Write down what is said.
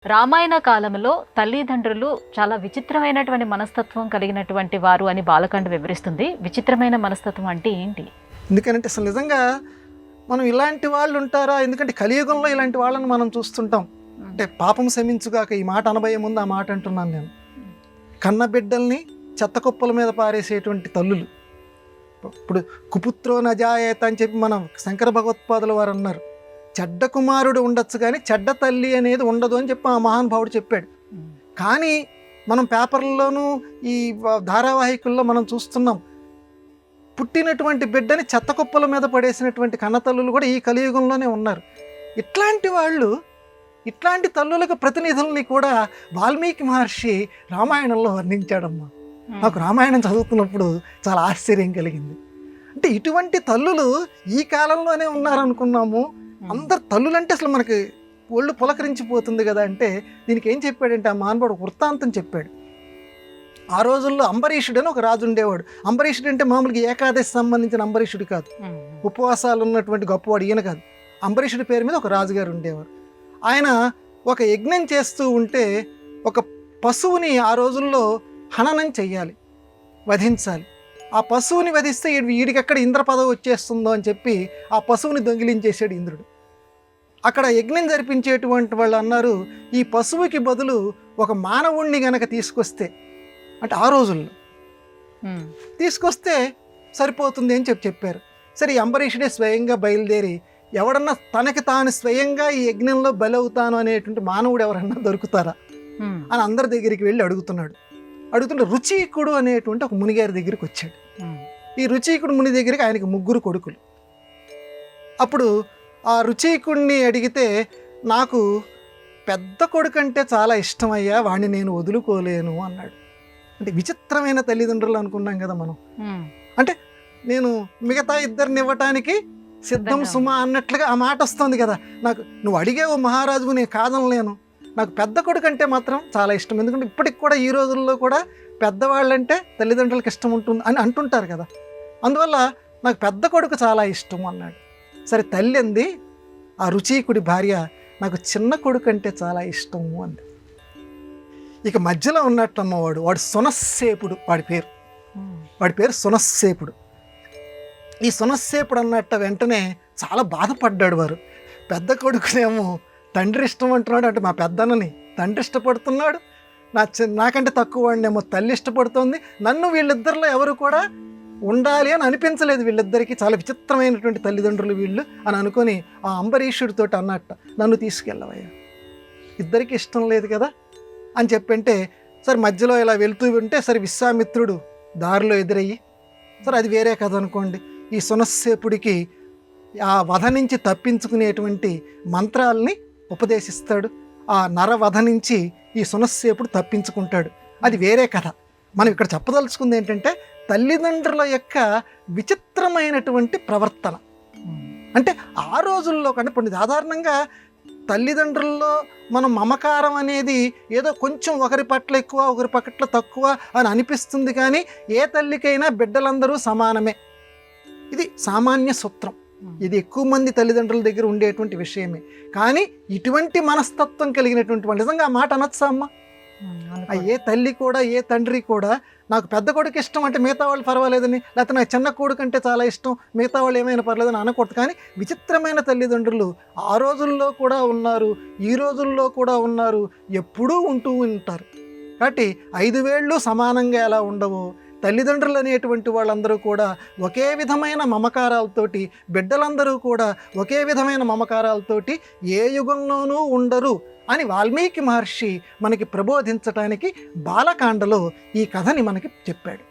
రామాయణ కాలంలో తల్లిదండ్రులు చాలా విచిత్రమైనటువంటి మనస్తత్వం కలిగినటువంటి వారు అని బాలకాండ వివరిస్తుంది. విచిత్రమైన మనస్తత్వం అంటే ఏంటి? ఎందుకంటే అసలు నిజంగా మనం ఇలాంటి వాళ్ళు ఉంటారా? ఎందుకంటే కలియుగంలో ఇలాంటి వాళ్ళని మనం చూస్తుంటాం. అంటే పాపం శమించుగాక ఈ మాట అనబోయే ముందు ఆ మాట అంటున్నాను నేను. కన్న బిడ్డల్ని చెత్త కుప్పల మీద పారేసేటువంటి తల్లులు. ఇప్పుడు కుపుత్రో నజాయేత అని చెప్పి మనం శంకర భగవత్పాదుల వారు అన్నారు. చెడ్డ కుమారుడు ఉండొచ్చు కానీ చెడ్డ తల్లి అనేది ఉండదు అని చెప్పి ఆ మహానుభావుడు చెప్పాడు. కానీ మనం పేపర్లోనూ ఈ ధారావాహికుల్లో మనం చూస్తున్నాం, పుట్టినటువంటి బిడ్డని చెత్త కుప్పల మీద పడేసినటువంటి కన్నతల్లులు కూడా ఈ కలియుగంలోనే ఉన్నారు. ఇట్లాంటి వాళ్ళు, ఇట్లాంటి తల్లులకు ప్రతినిధుల్ని కూడా వాల్మీకి మహర్షి రామాయణంలో వర్ణించాడమ్మా. నాకు రామాయణం చదువుతున్నప్పుడు చాలా ఆశ్చర్యం కలిగింది. అంటే ఇటువంటి తల్లులు ఈ కాలంలోనే ఉన్నారనుకున్నాము. అందరు తల్లులంటే అసలు మనకి ఒళ్ళు పులకరించిపోతుంది కదా. అంటే దీనికి ఏం చెప్పాడంటే ఆ మానవుడు వృత్తాంతం చెప్పాడు. ఆ రోజుల్లో అంబరీషుడు అని ఒక రాజు ఉండేవాడు. అంబరీషుడు అంటే మామూలుగా ఏకాదశి సంబంధించిన అంబరీషుడు కాదు, ఉపవాసాలు ఉన్నటువంటి గొప్పవాడు ఈయన కాదు. అంబరీషుడి పేరు మీద ఒక రాజుగారు ఉండేవారు. ఆయన ఒక యజ్ఞం చేస్తూ ఉంటే ఒక పశువుని ఆ రోజుల్లో హననం చెయ్యాలి, వధించాలి. ఆ పశువుని వధిస్తే వీడికెక్కడ ఇంద్ర పదవి వచ్చేస్తుందో అని చెప్పి ఆ పశువుని దొంగిలించేసాడు ఇంద్రుడు. అక్కడ యజ్ఞం జరిపించేటువంటి వాళ్ళు అన్నారు, ఈ పశువుకి బదులు ఒక మానవుణ్ణి గనక తీసుకొస్తే, అంటే ఆ రోజుల్లో తీసుకొస్తే సరిపోతుంది అని చెప్పారు. సరే, ఈ అంబరీషుడే స్వయంగా బయలుదేరి ఎవడన్నా తనకి తాను స్వయంగా ఈ యజ్ఞంలో బలవుతాను అనేటువంటి మానవుడు ఎవరన్నా దొరుకుతారా అని అందరి దగ్గరికి వెళ్ళి అడుగుతుంటే రుచీకుడు అనేటువంటి ఒక మునిగారి దగ్గరికి వచ్చాడు. ఈ రుచీకుడు ముని దగ్గరికి ఆయనకి 3 కొడుకులు. అప్పుడు ఆ రుచీకుడిని అడిగితే, నాకు పెద్ద కొడుకు అంటే చాలా ఇష్టమయ్యా, వాడిని నేను వదులుకోలేను అన్నాడు. అంటే విచిత్రమైన తల్లిదండ్రులు అనుకున్నాం కదా మనం. అంటే నేను మిగతా ఇద్దరిని ఇవ్వటానికి సిద్ధం సుమా అన్నట్లుగా ఆ మాట వస్తుంది కదా. నాకు నువ్వు అడిగేవు మహారాజుకు, నేను కాదనలేను. నాకు పెద్ద కొడుకు అంటే మాత్రం చాలా ఇష్టం. ఎందుకంటే ఇప్పటికి కూడా ఈ రోజుల్లో కూడా పెద్దవాళ్ళంటే తల్లిదండ్రులకు ఇష్టం ఉంటుంది అని అంటుంటారు కదా. అందువల్ల నాకు పెద్ద కొడుకు చాలా ఇష్టం అన్నాడు. సరే, తల్లి అంది, ఆ రుచీకుడి భార్య, నాకు చిన్న కొడుకు అంటే చాలా ఇష్టము అంది. ఇక మధ్యలో ఉన్నట్లమ్మవాడు, వాడు సునస్సేపుడు, వాడి పేరు సునస్సేపుడు. ఈ సునస్సేపుడు అన్నట్ట వెంటనే చాలా బాధపడ్డాడు వారు. పెద్ద కొడుకునేమో తండ్రి ఇష్టం అంటున్నాడు, అంటే మా పెద్దన్నని తండ్రి ఇష్టపడుతున్నాడు, నాకంటే తక్కువ వాడినేమో తల్లి ఇష్టపడుతుంది. నన్ను వీళ్ళిద్దరిలో ఎవరు కూడా ఉండాలి అని అనిపించలేదు వీళ్ళిద్దరికీ. చాలా విచిత్రమైనటువంటి తల్లిదండ్రులు వీళ్ళు అని అనుకొని ఆ అంబరీషుడితో అన్నట్ట, నన్ను తీసుకెళ్ళవయ్యా, ఇద్దరికి ఇష్టం లేదు కదా అని చెప్పంటే, సరే మధ్యలో ఇలా వెళ్తూ ఉంటే సరే విశ్వామిత్రుడు దారిలో ఎదురయ్యి, సరే అది వేరే కథ అనుకోండి, ఈ సునస్సేపుడికి ఆ వధ నుంచి తప్పించుకునేటువంటి మంత్రాలని ఉపదేశిస్తాడు. ఆ నరవధ నుంచి ఈ సునస్సేపుడు తప్పించుకుంటాడు. అది వేరే కథ. మనం ఇక్కడ చెప్పదలుచుకుంది ఏంటంటే తల్లిదండ్రుల యొక్క విచిత్రమైనటువంటి ప్రవర్తన. అంటే ఆ రోజుల్లో కంటే ఇప్పుడు సాధారణంగా తల్లిదండ్రుల్లో మనం మమకారం అనేది ఏదో కొంచెం ఒకరి పట్ల ఎక్కువ ఒకరి పట్ల తక్కువ అని అనిపిస్తుంది. కానీ ఏ తల్లికైనా బిడ్డలందరూ సమానమే. ఇది సామాన్య సూత్రం. ఇది ఎక్కువ మంది తల్లిదండ్రుల దగ్గర ఉండేటువంటి విషయమే. కానీ ఇటువంటి మనస్తత్వం కలిగినటువంటి వాళ్ళు నిజంగా ఆ మాట అనొచ్చా అమ్మ? ఏ తల్లి కూడా ఏ తండ్రి కూడా నాకు పెద్ద కొడుకు ఇష్టం అంటే మిగతా వాళ్ళు పర్వాలేదని, లేకపోతే నాకు చిన్న కొడుకు అంటే చాలా ఇష్టం మిగతా వాళ్ళు ఏమైనా పర్లేదని అనకూడదు. కానీ విచిత్రమైన తల్లిదండ్రులు ఆ రోజుల్లో కూడా ఉన్నారు, ఈ రోజుల్లో కూడా ఉన్నారు, ఎప్పుడూ ఉంటూ ఉంటారు. కాబట్టి 5 వేళ్ళు సమానంగా ఎలా ఉండవు, తల్లిదండ్రులు అనేటువంటి వాళ్ళందరూ కూడా ఒకే విధమైన మమకారాలతోటి, బిడ్డలందరూ కూడా ఒకే విధమైన మమకారాలతోటి ఏ యుగంలోనూ ఉండరు అని వాల్మీకి మహర్షి మనకి ప్రబోధించటానికి బాలకాండలో ఈ కథని మనకి చెప్పాడు.